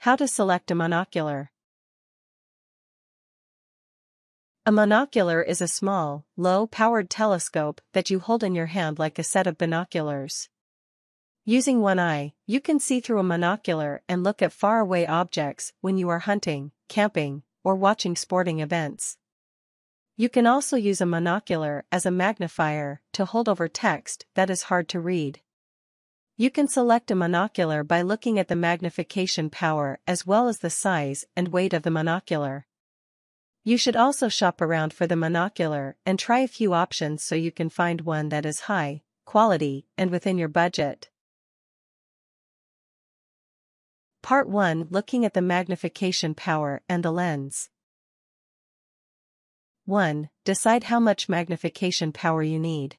How to select a monocular. A monocular is a small, low-powered telescope that you hold in your hand like a set of binoculars. Using one eye, you can see through a monocular and look at faraway objects when you are hunting, camping, or watching sporting events. You can also use a monocular as a magnifier to hold over text that is hard to read. You can select a monocular by looking at the magnification power as well as the size and weight of the monocular. You should also shop around for the monocular and try a few options so you can find one that is high quality and within your budget. Part 1. Looking at the magnification power and the lens. 1. Decide how much magnification power you need.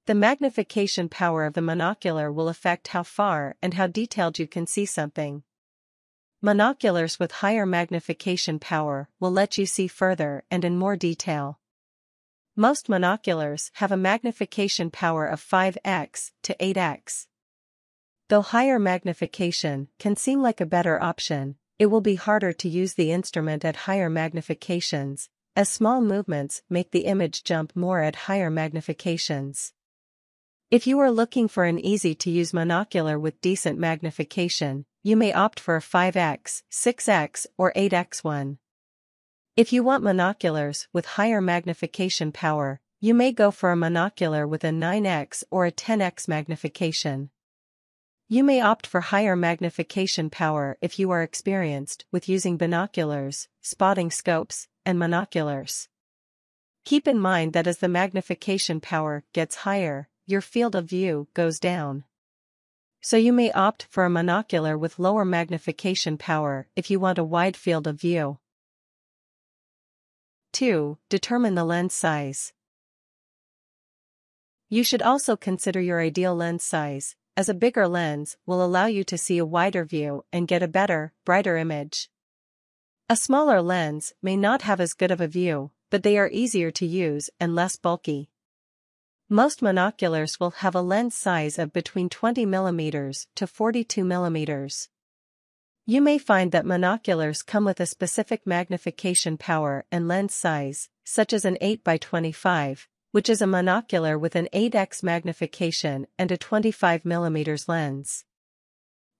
The magnification power of the monocular will affect how far and how detailed you can see something. Monoculars with higher magnification power will let you see further and in more detail. Most monoculars have a magnification power of 5x to 8x. Though higher magnification can seem like a better option, it will be harder to use the instrument at higher magnifications, as small movements make the image jump more at higher magnifications. If you are looking for an easy-to-use monocular with decent magnification, you may opt for a 5x, 6x, or 8x one. If you want monoculars with higher magnification power, you may go for a monocular with a 9x or a 10x magnification. You may opt for higher magnification power if you are experienced with using binoculars, spotting scopes, and monoculars. Keep in mind that as the magnification power gets higher, your field of view goes down. So you may opt for a monocular with lower magnification power if you want a wide field of view. 2. Determine the lens size. You should also consider your ideal lens size, as a bigger lens will allow you to see a wider view and get a better, brighter image. A smaller lens may not have as good of a view, but they are easier to use and less bulky. Most monoculars will have a lens size of between 20 mm to 42 mm. You may find that monoculars come with a specific magnification power and lens size, such as an 8x25, which is a monocular with an 8x magnification and a 25 mm lens.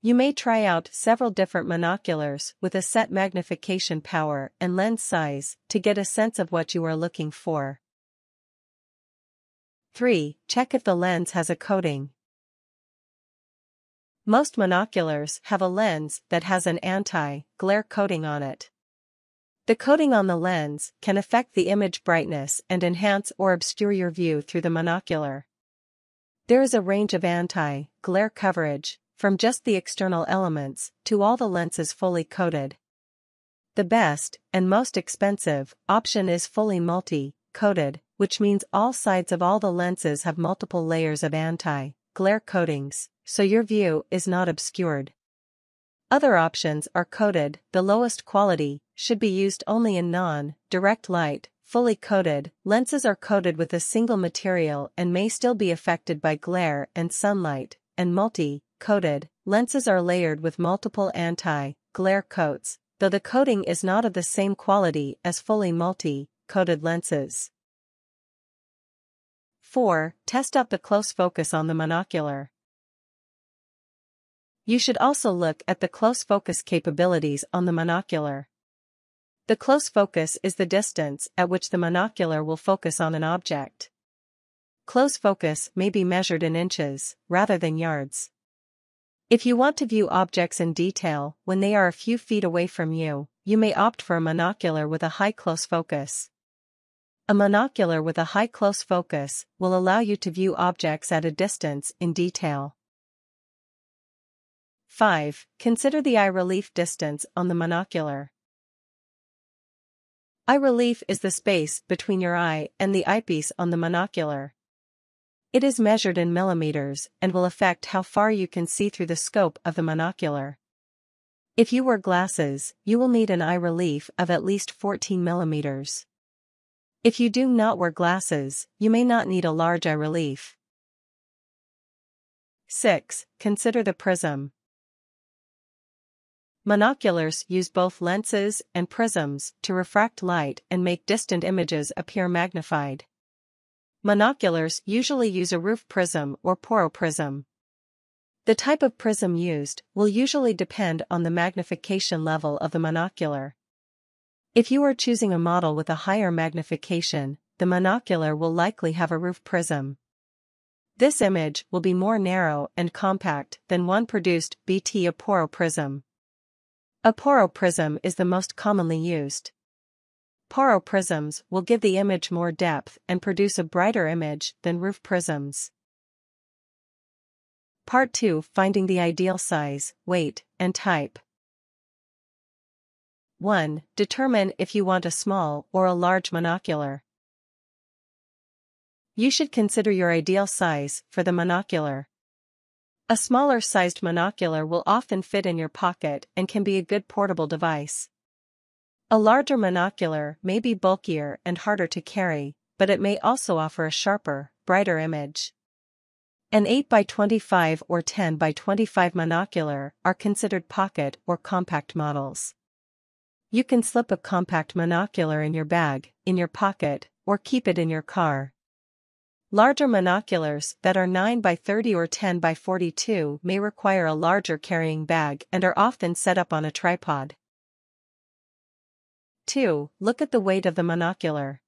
You may try out several different monoculars with a set magnification power and lens size to get a sense of what you are looking for. 3. Check if the lens has a coating. Most monoculars have a lens that has an anti-glare coating on it. The coating on the lens can affect the image brightness and enhance or obscure your view through the monocular. There is a range of anti-glare coverage, from just the external elements to all the lenses fully coated. The best, and most expensive, option is fully multi-coated, which means all sides of all the lenses have multiple layers of anti-glare coatings, so your view is not obscured. Other options are coated. The lowest quality should be used only in non-direct light. Fully coated lenses are coated with a single material and may still be affected by glare and sunlight, and multi-coated lenses are layered with multiple anti-glare coats, though the coating is not of the same quality as fully multi-coated lenses. 4. Test out the close focus on the monocular. You should also look at the close focus capabilities on the monocular. The close focus is the distance at which the monocular will focus on an object. Close focus may be measured in inches, rather than yards. If you want to view objects in detail when they are a few feet away from you, you may opt for a monocular with a high close focus. A monocular with a high close focus will allow you to view objects at a distance in detail. 5. Consider the eye relief distance on the monocular. Eye relief is the space between your eye and the eyepiece on the monocular. It is measured in millimeters and will affect how far you can see through the scope of the monocular. If you wear glasses, you will need an eye relief of at least 14 millimeters. If you do not wear glasses, you may not need a large eye relief. 6. Consider the prism. Monoculars use both lenses and prisms to refract light and make distant images appear magnified. Monoculars usually use a roof prism or Porro prism. The type of prism used will usually depend on the magnification level of the monocular. If you are choosing a model with a higher magnification, the monocular will likely have a roof prism. This image will be more narrow and compact than one produced by a Porro prism. A Porro prism is the most commonly used. Porro prisms will give the image more depth and produce a brighter image than roof prisms. Part 2: Finding the ideal size, weight, and type. 1. Determine if you want a small or a large monocular. You should consider your ideal size for the monocular. A smaller-sized monocular will often fit in your pocket and can be a good portable device. A larger monocular may be bulkier and harder to carry, but it may also offer a sharper, brighter image. An 8x25 or 10x25 monocular are considered pocket or compact models. You can slip a compact monocular in your bag, in your pocket, or keep it in your car. Larger monoculars that are 9x30 or 10x42 may require a larger carrying bag and are often set up on a tripod. 2. Look at the weight of the monocular.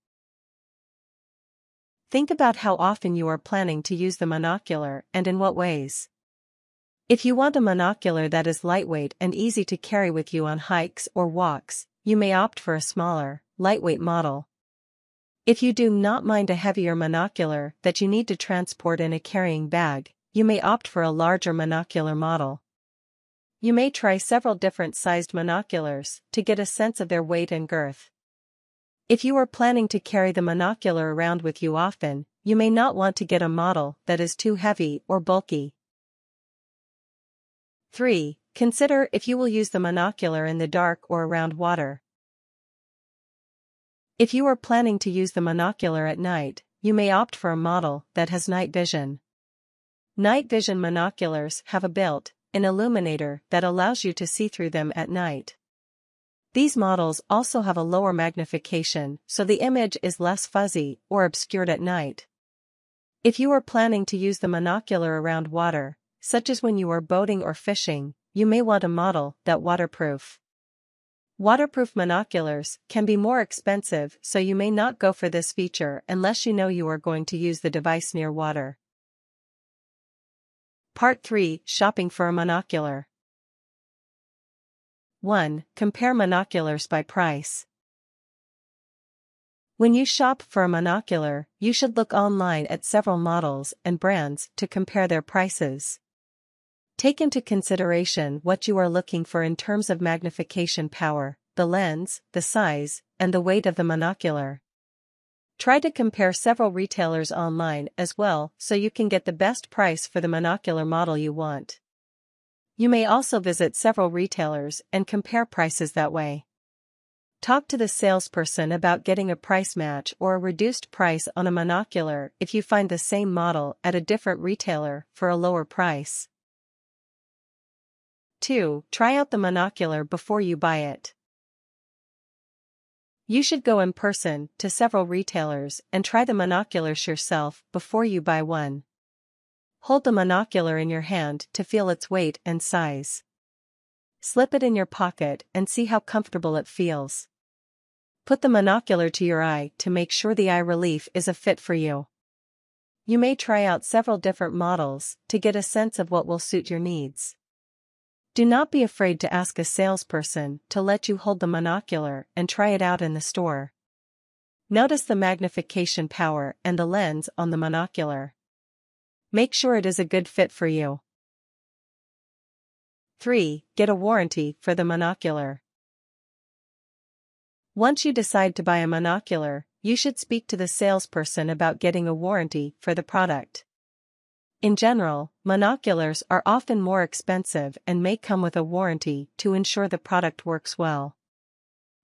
Think about how often you are planning to use the monocular and in what ways. If you want a monocular that is lightweight and easy to carry with you on hikes or walks, you may opt for a smaller, lightweight model. If you do not mind a heavier monocular that you need to transport in a carrying bag, you may opt for a larger monocular model. You may try several different sized monoculars to get a sense of their weight and girth. If you are planning to carry the monocular around with you often, you may not want to get a model that is too heavy or bulky. 3. Consider if you will use the monocular in the dark or around water. If you are planning to use the monocular at night, you may opt for a model that has night vision. Night vision monoculars have a built-in illuminator that allows you to see through them at night. These models also have a lower magnification, so the image is less fuzzy or obscured at night. If you are planning to use the monocular around water, such as when you are boating or fishing, you may want a model that's waterproof. Waterproof monoculars can be more expensive, so you may not go for this feature unless you know you are going to use the device near water. Part 3: Shopping for a monocular. 1. Compare monoculars by price. When you shop for a monocular, you should look online at several models and brands to compare their prices. Take into consideration what you are looking for in terms of magnification power, the lens, the size, and the weight of the monocular. Try to compare several retailers online as well so you can get the best price for the monocular model you want. You may also visit several retailers and compare prices that way. Talk to the salesperson about getting a price match or a reduced price on a monocular if you find the same model at a different retailer for a lower price. 2. Try out the monocular before you buy it. You should go in person to several retailers and try the monoculars yourself before you buy one. Hold the monocular in your hand to feel its weight and size. Slip it in your pocket and see how comfortable it feels. Put the monocular to your eye to make sure the eye relief is a fit for you. You may try out several different models to get a sense of what will suit your needs. Do not be afraid to ask a salesperson to let you hold the monocular and try it out in the store. Notice the magnification power and the lens on the monocular. Make sure it is a good fit for you. 3. Get a warranty for the monocular. Once you decide to buy a monocular, you should speak to the salesperson about getting a warranty for the product. In general, monoculars are often more expensive and may come with a warranty to ensure the product works well.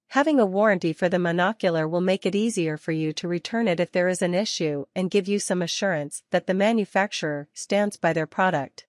Having a warranty for the monocular will make it easier for you to return it if there is an issue and give you some assurance that the manufacturer stands by their product.